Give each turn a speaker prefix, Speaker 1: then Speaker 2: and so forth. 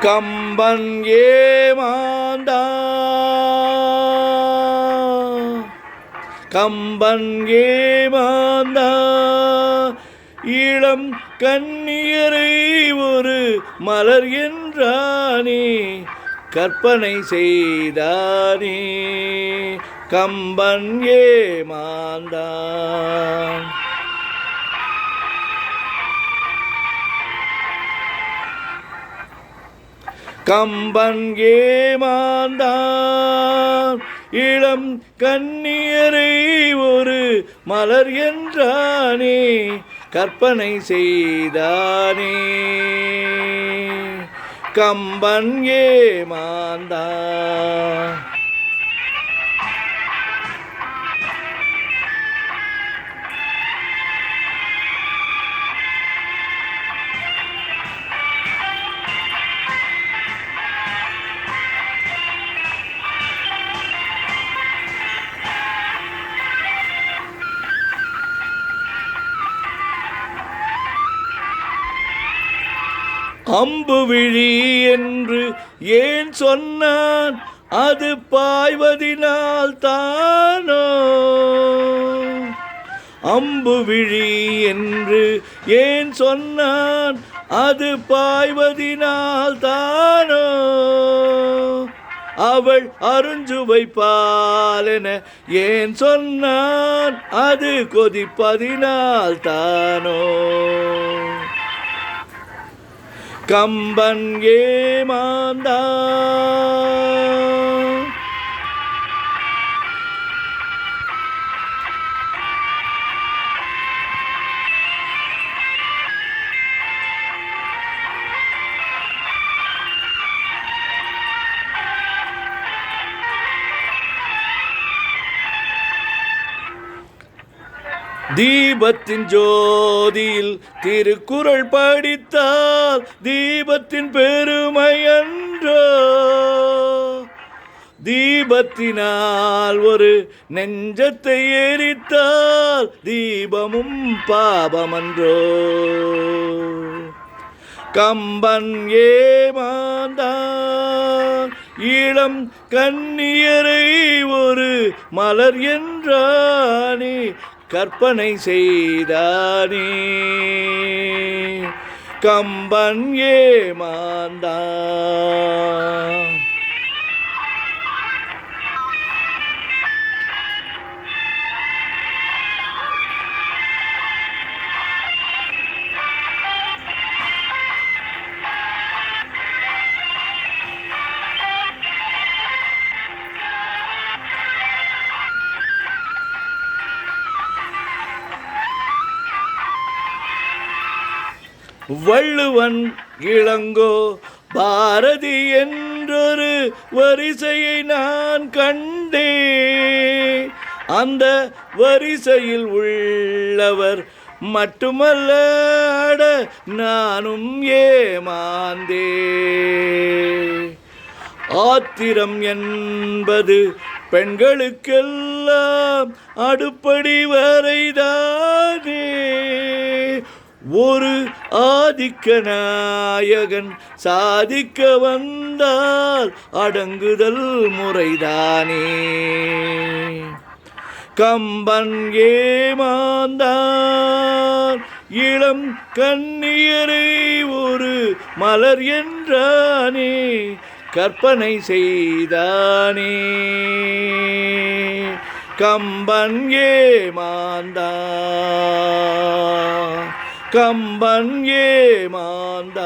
Speaker 1: கம்பன் ஏமாந்தா கம்பன் ஏமாந்தா இளம் கன்னியரை ஒரு மலர் என்றானே கற்பனை செய்தானே கம்பன் ஏமாந்தான். கம்பன் ஏமாந்தான் இளம் கன்னியரை ஒரு மலர் என்றானே கற்பனை செய்தானே கம்பன் ஏமாந்தான். அம்பு விழி என்று ஏன் சொன்னான் அது பாய்வதினால் தானோ. அம்பு விழி என்று ஏன் சொன்னான் அது பாய்வதினால் தானோ. அவள் அருஞ்சுவை பாலென ஏன் சொன்னான் அது கொதிப்பதினால் தானோ. கம்பன் ஏமாந்தான். தீபத்தின் ஜோதியில் திருக்குறள் படித்தால் தீபத்தின் பெருமை அன்றோ. தீபத்தினால் ஒரு நெஞ்சத்தை எரித்தால் தீபமும் பாபமன்றோ. கம்பன் ஏமாந்தான் இளம் கன்னியரை ஒரு மலர் என்றானே கற்பனை செய்தானே கம்பன் ஏமாந்தான். வள்ளுவன் இளங்கோ பாரதி என்றொரு வரிசையை நான் கண்டே. அந்த வரிசையில் உள்ளவர் மட்டுமல்ல அட நானும் ஏமாந்தே. ஆத்திரம் என்பது பெண்களுக்கெல்லாம் அடுப்படி வரைதானே. ஒரு ஆதிக்க நாயகன் சாதிக்க வந்தால் அடங்குதல் முறைதானே. கம்பன் ஏமாந்தான் இளம் கன்னியரை ஒரு மலர் என்றானே கற்பனை செய்தானே கம்பன் ஏமாந்தான். கம்பன் ஏமாந்தான்.